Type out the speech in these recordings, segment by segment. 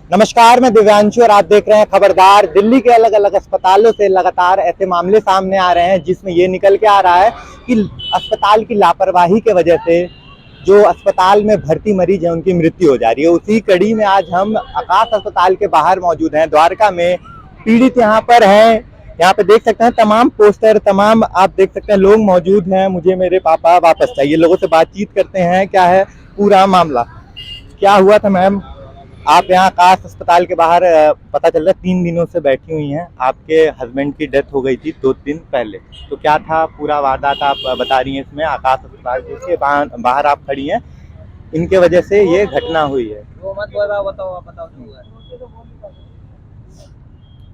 नमस्कार, मैं दिव्यांशु और आप देख रहे हैं खबरदार। दिल्ली के अलग अलग अस्पतालों से लगातार ऐसे मामले सामने आ रहे हैं जिसमें ये निकल के आ रहा है कि अस्पताल की लापरवाही के वजह से जो अस्पताल में भर्ती मरीज हैं उनकी मृत्यु हो जा रही है। उसी कड़ी में आज हम आकाश अस्पताल के बाहर मौजूद हैं, द्वारका में। पीड़ित यहाँ पर हैं, यहाँ पे देख सकते हैं तमाम पोस्टर, तमाम आप देख सकते हैं लोग मौजूद हैं। मुझे मेरे पापा वापस चाहिए। लोगों से बातचीत करते हैं, क्या है पूरा मामला, क्या हुआ था मैम? आप यहाँ आकाश अस्पताल के बाहर पता चल रहा है 3 दिनों से बैठी हुई हैं। आपके हस्बैंड की डेथ हो गई थी 2 दिन पहले, तो क्या था पूरा वारदात आप बता रही हैं इसमें? आकाश अस्पताल के बाहर आप खड़ी हैं, इनके वजह से ये घटना हुई है। वो मत बताओ, बताओ जो हुआ है।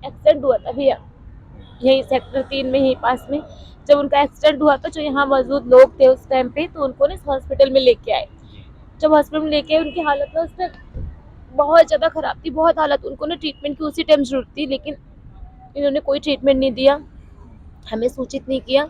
एक्सीडेंट हुआ था भैया, यही सेक्टर 3 में ही पास में। जब उनका एक्सीडेंट हुआ तो जो यहाँ मौजूद लोग थे उस टाइम पे, तो उनको ना हॉस्पिटल में लेके आए। जब हॉस्पिटल में लेके आए, उनकी हालत ना उसमें बहुत ज़्यादा ख़राब थी, बहुत हालत। उनको ना ट्रीटमेंट की उसी टाइम ज़रूरत थी, लेकिन इन्होंने कोई ट्रीटमेंट नहीं दिया, हमें सूचित नहीं किया।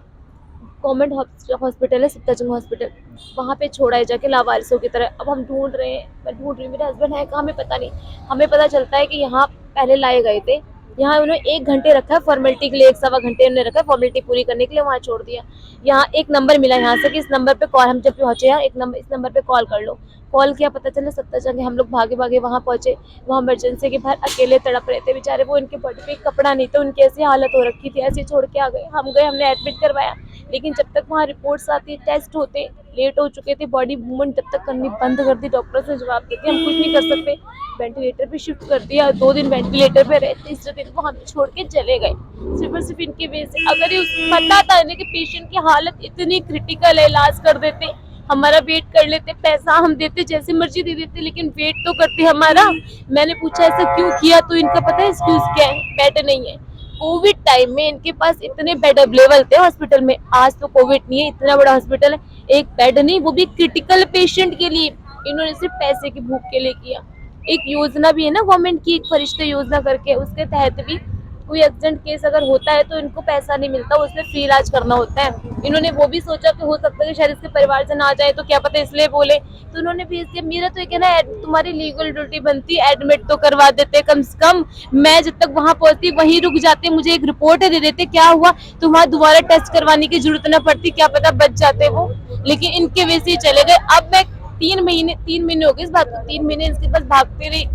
गवर्नमेंट हॉस्पिटल है सफदरजंग हॉस्पिटल, वहाँ पे छोड़ा है जाके लावारिसों की तरह। अब हम ढूंढ रहे हैं, मैं ढूंढ रही हूँ, मेरे हस्बैंड है कहाँ हमें पता नहीं। हमें पता चलता है कि यहाँ पहले लाए गए थे, यहाँ उन्होंने 1 घंटे रखा है फॉर्मेलिटी के लिए, 1 सवा घंटे उन्होंने रखा है फॉर्मेलिटी पूरी करने के लिए, वहाँ छोड़ दिया। यहाँ एक नंबर मिला यहाँ से कि इस नंबर पे कॉल, हम जब पहुँचे यहाँ इस नंबर पे कॉल कर लो। कॉल किया, पता चला सफदरजंग। हम लोग भागे भागे वहाँ पहुँचे, वहाँ इमरजेंसी के बाहर अकेले तड़प रहे थे बेचारे। वो इनके बॉडी पे कपड़ा नहीं था, उनकी ऐसी हालत हो रखी थी, ऐसे छोड़ के आ गए। हम गए, हमने एडमिट करवाया, लेकिन जब तक वहाँ रिपोर्ट्स आती, टेस्ट होते, लेट हो चुके थे। बॉडी मूवमेंट जब तक करनी बंद कर दी, डॉक्टर्स ने जवाब देते हम कुछ नहीं कर सकते। वेंटिलेटर पे शिफ्ट कर दिया, 2 दिन वेंटिलेटर पे रहे, तीसरे दिन को हमें छोड़ के चले गए, सिर्फ और सिर्फ इनकी वजह से। अगर ये पता था इन्हें कि पेशेंट की हालत इतनी क्रिटिकल है, इलाज कर देते, हमारा वेट कर लेते, पैसा हम देते, जैसे मर्जी दे देते, लेकिन वेट तो करते हमारा। मैंने पूछा ऐसा क्यों किया, तो इनका पता है एक्सक्यूज क्या है? बेड नहीं है। कोविड टाइम में इनके पास इतने बेड अवेलेबल थे हॉस्पिटल में, आज तो कोविड नहीं है, इतना बड़ा हॉस्पिटल है, एक बेड नहीं, वो भी क्रिटिकल पेशेंट के लिए। इन्होंने सिर्फ पैसे की भूख के लिए किया। एक योजना भी है ना गवर्नमेंट की, एक फरिश्ते योजना करके, उसके तहत भी कोई एक्सीडेंट केस अगर होता है तो इनको पैसा नहीं मिलता, उसमें फ्री इलाज करना होता है। इन्होंने वो भी सोचा कि हो सकता है कि शायद इसके परिवार से ना जाए, तो क्या पता इसलिए बोले, तो उन्होंने भेज दिया। मेरा तो ये कहना है तुम्हारी लीगल ड्यूटी बनती है, एडमिट तो करवा देते कम से कम। मैं जब तक वहां पहुंचती वहीं रुक जाते, मुझे एक रिपोर्ट दे देते क्या हुआ, तो वहां दोबारा टेस्ट करवाने की जरूरत ना पड़ती, क्या पता बच जाते वो। लेकिन इनके वजह से चले गए। अब मैं 3 महीने हो गए इस बात को, 3 महीने इसके पास भागते रही,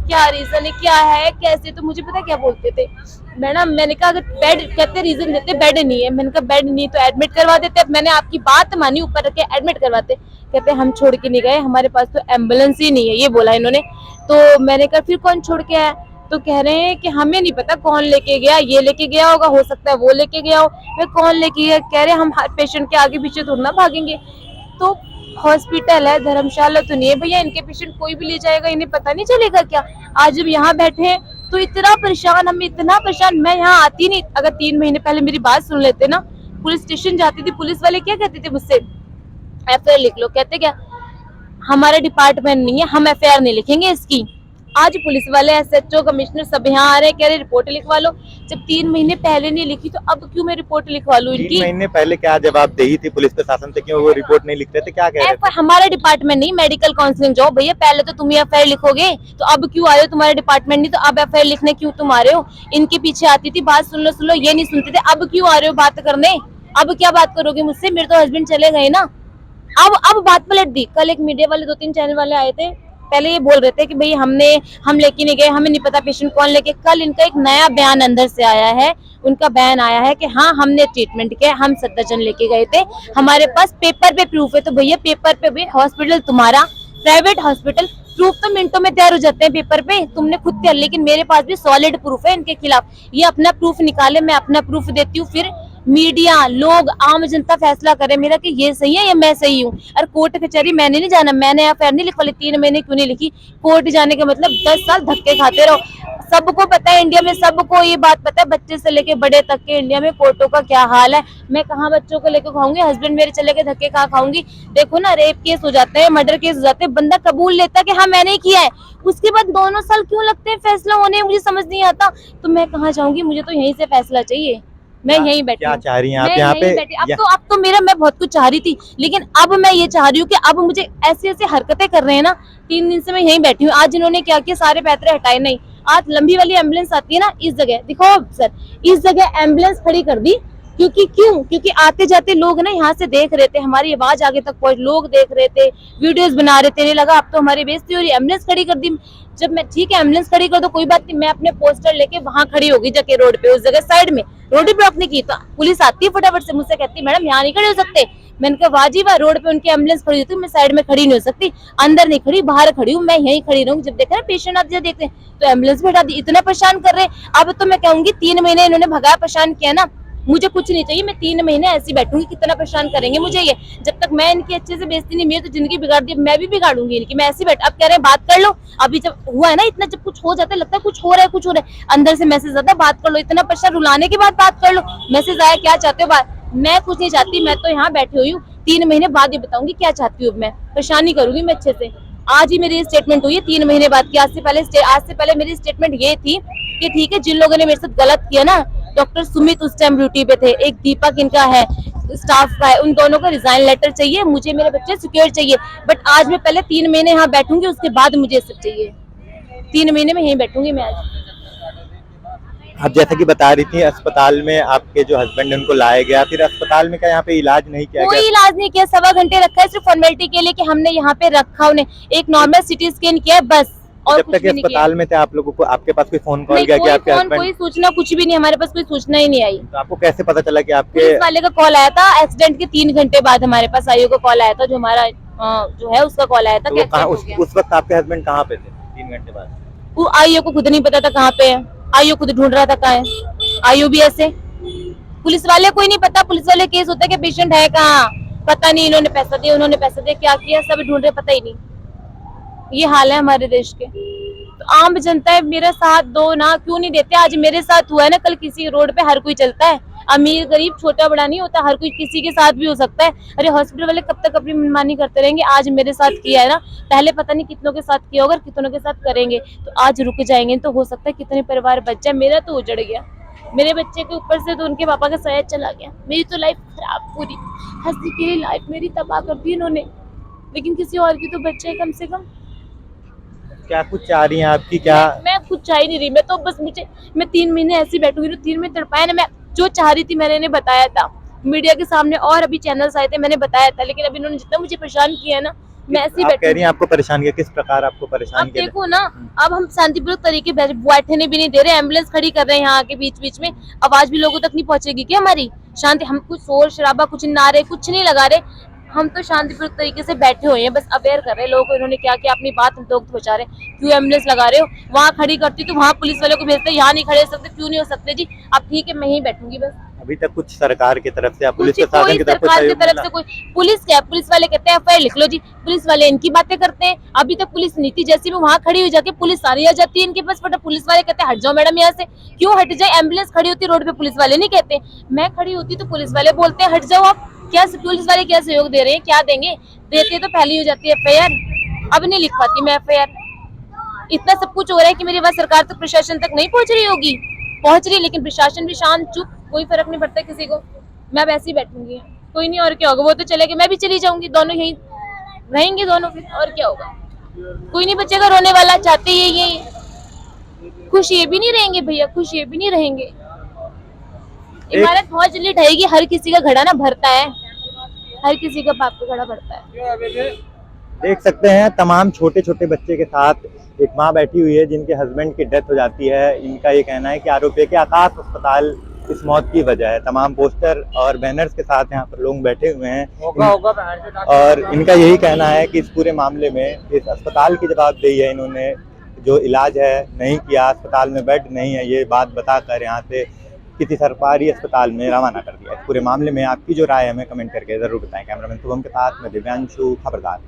क्या रीजन है, क्या है, कैसे। तो मुझे पता क्या बोलते थे मैडम, मैंने कहा अगर बेड, कहते रीजन देते बेड नहीं है, मैंने कहा बेड नहीं तो एडमिट करवा देते। मैंने आपकी बात मानी, ऊपर रख के एडमिट करवाते। कहते हम छोड़ के नहीं गए, हमारे पास तो एम्बुलेंस ही नहीं है, ये बोला इन्होंने। तो मैंने कहा फिर कौन छोड़ के आया? तो कह रहे हैं कि हमें नहीं पता कौन लेके गया, ये लेके गया होगा, हो सकता है वो लेके गया हो। मैं कौन लेके गया? कह रहे हम हर पेशेंट के आगे पीछे थोड़ा ना भागेंगे, तो हॉस्पिटल है, धर्मशाला तो नहीं है भैया, इनके पेशेंट कोई भी ले जाएगा, इन्हें पता नहीं चलेगा क्या? आज जब यहाँ बैठे हैं तो इतना परेशान, हम इतना परेशान। मैं यहाँ आती नहीं, अगर 3 महीने पहले मेरी बात सुन लेते ना, पुलिस स्टेशन जाती थी, पुलिस वाले क्या कहते थे मुझसे, एफआईआर लिख लो। कहते क्या, हमारा डिपार्टमेंट नहीं है, हम एफआईआर नहीं लिखेंगे इसकी। आज पुलिस वाले, एसएचओ, कमिश्नर सब यहाँ आ रहे हैं, कह रहे रिपोर्ट लिखवा लो। जब 3 महीने पहले नहीं लिखी तो अब क्यों मैं रिपोर्ट लिखवा लूं इनकी? 3 महीने पहले क्या जवाबदेही थी पुलिस प्रशासन से, क्यों वो रिपोर्ट नहीं लिखते थे? क्या कह रहे थे? हमारा डिपार्टमेंट नहीं, मेडिकल काउंसलिंग जाओ भैया, पहले तो तुम ही एफआईआर लिखोगे, तो अब क्यों आ रहे हो? तुम्हारा डिपार्टमेंट नहीं तो अब एफआईआर लिखने क्यों तुम आ रहे हो? इनके पीछे आती थी, बात सुन लो, ये नहीं सुनते थे, अब क्यों आ रहे हो बात करने? अब क्या बात करोगे मुझसे? मेरे तो हस्बैंड चले गए ना, अब बात पलट दी। कल एक मीडिया वाले 2-3 चैनल वाले आए थे, पहले ये बोल रहे थे कि भाई हम लेके नहीं गए, हमें नहीं पता पेशेंट कौन लेके। कल इनका एक नया बयान अंदर से आया है, उनका बयान आया है कि हाँ हमने ट्रीटमेंट किया, हम सफदरजंग लेके गए थे, हमारे पास पेपर पे प्रूफ है। तो भैया पेपर पे भी हॉस्पिटल तुम्हारा, प्राइवेट हॉस्पिटल, प्रूफ तो मिनटों में तैयार हो जाते हैं पेपर पे, तुमने खुद तैयार, लेकिन मेरे पास भी सॉलिड प्रूफ है इनके खिलाफ। ये अपना प्रूफ निकाले, मैं अपना प्रूफ देती हूँ, फिर मीडिया, लोग, आम जनता फैसला करे मेरा कि ये सही है या मैं सही हूँ। और कोर्ट कचहरी मैंने नहीं जाना, मैंने एफआईआर नहीं लिखवा ली। 3 महीने क्यों नहीं लिखी? कोर्ट जाने का मतलब 10 साल धक्के खाते रहो। सबको पता है इंडिया में, सबको ये बात पता है, बच्चे से लेके बड़े तक के इंडिया में कोर्टों का क्या हाल है। मैं कहाँ बच्चों को लेके खाऊंगी, हस्बैंड मेरे चले के धक्के कहाँ खाऊंगी? देखो ना, रेप केस हो जाते हैं, मर्डर केस हो जाते हैं, बंदा कबूल लेता है कि हाँ मैंने ही किया है, उसके बाद 2 साल क्यों लगते हैं फैसला होने? मुझे समझ नहीं आता। तो मैं कहाँ जाऊंगी, मुझे तो यहीं से फैसला चाहिए। मैं यहीं बैठी क्या हूँ। चाह रही हैं आप मैं यहाँ यहीं पे? बैठी- अब तो मेरा मैं बहुत कुछ चाह रही थी, लेकिन अब मैं ये चाह रही हूँ कि अब मुझे ऐसी ऐसी हरकतें कर रहे हैं ना, 3 दिन से मैं यहीं बैठी हूँ। आज इन्होंने क्या किया, सारे पैतरे हटाए नहीं। आज लंबी वाली एम्बुलेंस आती है ना, इस जगह दिखाओ सर, इस जगह एम्बुलेंस खड़ी कर दी। क्योंकि आते जाते लोग ना यहाँ से देख रहे थे, हमारी आवाज आगे तक पहुंच, लोग देख रहे थे, वीडियोस बना रहे थे, लगा अब तो हमारी बेइज्जती हो रही है, एम्बुलेंस खड़ी कर दी। जब मैं ठीक है एम्बुलेंस खड़ी कर दो कोई बात नहीं, मैं अपने पोस्टर लेके वहां खड़ी होगी जाके रोड पे, उस जगह साइड में, रोड ही ब्लॉक नहीं की। तो पुलिस आती है फटाफट से मुझसे कहती है मैडम यहाँ नहीं खड़े हो सकते। मैंने कहा वाजी वाह, रोड पे उनकी एम्बुलेंस खड़ी होती है, मैं साइड में खड़ी नहीं हो सकती, अंदर नहीं खड़ी, बाहर खड़ी हूँ, मैं यहीं खड़ी रहूंगी। जब देखा ना पेशेंट आते देखते हैं तो एम्बुलेंस भी हटा दी। इतना परेशान कर रहे हैं। अब तो मैं कहूंगी 3 महीने इन्होंने भगाया, परेशान किया ना, मुझे कुछ नहीं चाहिए, मैं 3 महीने ऐसी बैठूंगी, कितना परेशान करेंगे मुझे ये। जब तक मैं इनकी अच्छे से बेइज्जती नहीं, मेरी तो जिंदगी बिगाड़ दी, मैं भी बिगाड़ूंगी इनकी, मैं ऐसी बैठ। अब कह रहे हैं बात कर लो, अभी जब हुआ है ना इतना, जब कुछ हो जाता है लगता है कुछ हो रहा है, कुछ हो रहा है, अंदर से मैसेज आता है बात कर लो, इतना परेशान रुलाने के बाद बात कर लो, मैसेज आया क्या चाहते हो बात। मैं कुछ नहीं चाहती, मैं तो यहाँ बैठी हुई हूँ, 3 महीने बाद ये बताऊंगी क्या चाहती हूँ। मैं परेशानी करूंगी मैं अच्छे से। आज ही मेरी स्टेटमेंट हुई है 3 महीने बाद की। आज से पहले मेरी स्टेटमेंट ये थी कि ठीक है, जिन लोगों ने मेरे साथ गलत किया ना, डॉक्टर सुमित उस टाइम ड्यूटी पे थे, एक दीपक इनका है स्टाफ का है, उन दोनों का रिजाइन लेटर चाहिए मुझे, मेरे बच्चे सिक्योर चाहिए। बट आज मैं पहले 3 महीने यहाँ बैठूंगी, उसके बाद मुझे सब चाहिए। 3 महीने में यहीं बैठूंगी मैं आज। आप जैसा कि बता रही थी अस्पताल में आपके जो हस्बैंड उनको लाया गया, फिर अस्पताल में क्या यहाँ पे इलाज नहीं किया कोई गया? इलाज नहीं किया, 1.25 घंटे रखा है सिर्फ फॉर्मेलिटी के लिए कि हमने यहाँ पे रखा, उन्हें एक नॉर्मल सिटी स्कैन किया है बस, और जब कुछ तक भी नहीं किया। अस्पताल में थे आप लोगों को, आपके पास कोई फोन कॉल नहीं, गया कि कोई आपके फोन, हस्बैंड? कोई सूचना कुछ भी नहीं, हमारे पास कोई सूचना ही नहीं आई। तो आपको कैसे पता चला कि आपके पुलिस वाले का कॉल आया था एक्सीडेंट के 3 घंटे बाद, हमारे पास आईओ का कॉल आया था, जो हमारा जो है उसका कॉल आया था तो कि वो कहाँ, accident हो गया। उस वक्त आपके हस्बैंड कहाँ पे थे 3 घंटे बाद? वो आईओ को खुद नहीं पता था कहाँ पे है, आईओ खुद ढूंढ रहा था कहाँ है। आईओ भी ऐसे, पुलिस वाले कोई नहीं पता, पुलिस वाले केस होता है कि पेशेंट है कहाँ, पता नहीं, इन्होंने पैसा दिया, उन्होंने पैसा दिया, क्या किया सब ढूंढ रहे, पता ही नहीं। ये हाल है हमारे देश के। तो आम जनता है, मेरा साथ दो ना, क्यों नहीं देते? आज मेरे साथ हुआ है ना, कल किसी रोड पे हर कोई चलता है, अमीर गरीब छोटा बड़ा नहीं होता, हर कोई किसी के साथ भी हो सकता है। अरे हॉस्पिटल वाले कब तक अपनी मनमानी करते रहेंगे? आज मेरे साथ किया है ना, पहले पता नहीं कितनों के साथ किया होगा, कितनों के साथ करेंगे, तो आज रुक जाएंगे तो हो सकता है कितने परिवार बच जाए। मेरा तो उजड़ गया, मेरे बच्चे के ऊपर से तो उनके पापा का शायद चला गया, मेरी तो लाइफ खराब, पूरी हंसी की लाइफ मेरी तबाह कर दी इन्होंने, लेकिन किसी और की तो बच्चे कम से कम। क्या कुछ चाह रही हैं आपकी? क्या मैं कुछ चाह ही नहीं रही, मैं तो बस मैं 3 महीने ऐसी बैठूंगी, 3 महीने तड़पाया ना, मैं जो चाह रही थी मैंने इन्हें बताया था मीडिया के सामने, और अभी चैनल्स आए थे मैंने बताया था, लेकिन अभी इन्होंने जितना मुझे परेशान किया है ना, मैं ऐसी आप कह रही बैठी। हैं आपको परेशान किया, किस प्रकार आपको परेशान अब किया? देखो ना, अब हम शांतिपूर्वक तरीके बैठने भी नहीं दे रहे, एम्बुलेंस खड़ी कर रहे हैं यहाँ के बीच बीच में, आवाज भी लोगों तक नहीं पहुंचेगी क्या हमारी? शांति, हम कुछ शोर शराबा कुछ नारे कुछ नहीं लगा रहे, हम तो शांतिपूर्वक तरीके से बैठे हुए हैं, बस अवेयर कर रहे हैं लोगों को, इन्होंने क्या किया, अपनी बात हम तक पहुंचा रहे हैं। क्यों एम्बुलेंस लगा रहे हो? वहाँ खड़ी करती तो वहाँ पुलिस वालों को भेजते, यहाँ नहीं खड़े हो सकते, क्यों नहीं हो सकते जी? अब ठीक है, मैं ही बैठूंगी बस। अभी तक कुछ सरकार की तरफ से या पुलिस कुछ प्रशासन कोई की तरफ से सरकार की सहयोग तरफ मिला? से कोई, पुलिस क्या, पुलिस वाले कहते हैं एफआईआर लिख लो जी, पुलिस वाले इनकी बातें करते हैं। अभी तक पुलिस नीति जैसी में वहाँ खड़ी हो जाके पुलिस सारी आ जाती है इनके पास, बट पुलिस वाले कहते हैं हट जाओ मैडम यहाँ से। क्यों हट जाए? एम्बुलेंस खड़ी होती रोड पे, पुलिस वाले नहीं कहते, मैं खड़ी होती तो पुलिस वाले बोलते हैं हट जाओ आप। क्या पुलिस वाले क्या सहयोग दे रहे हैं? क्या देंगे? देते तो पहले हो जाती है एफआईआर, अब नहीं लिख पाती मैं एफआईआर। इतना सब कुछ हो रहा है कि मेरी बात सरकार तक, प्रशासन तक नहीं पहुंच रही होगी, पहुंच रही है, लेकिन प्रशासन भी शांत चुप, कोई फर्क नहीं पड़ता किसी को। मैं वैसे ही बैठूंगी, कोई नहीं, और क्या होगा? वो तो चले गए, मैं भी चली जाऊंगी, दोनों यहीं रहेंगे दोनों, फिर और क्या होगा? कोई नहीं बचेगा रोने वाला, चाहते ये खुश ये भी नहीं रहेंगे भैया, खुश ये भी नहीं रहेंगे। इमारत बहुत जल्दी ढहेगी, हर किसी का घड़ा ना भरता है, हर किसी का बाप का घड़ा भरता है। देख सकते हैं तमाम छोटे छोटे बच्चे के साथ एक माँ बैठी हुई है जिनके हस्बैंड की डेथ हो जाती है। इनका ये कहना है कि आरोपी के आकाश अस्पताल इस मौत की वजह है। तमाम पोस्टर और बैनर्स के साथ यहाँ पर लोग बैठे हुए हैं और इनका यही कहना है कि इस पूरे मामले में इस अस्पताल की जवाबदेही है, इन्होंने जो इलाज है नहीं किया, अस्पताल में बेड नहीं है, ये बात बताकर यहाँ से किसी सरकारी अस्पताल में रवाना कर दिया। इस पूरे मामले में आपकी जो राय है हमें कमेंट करके जरूर बताएं। कैमरामैन शुभम के साथ मैं दिव्यांशु, खबरदार।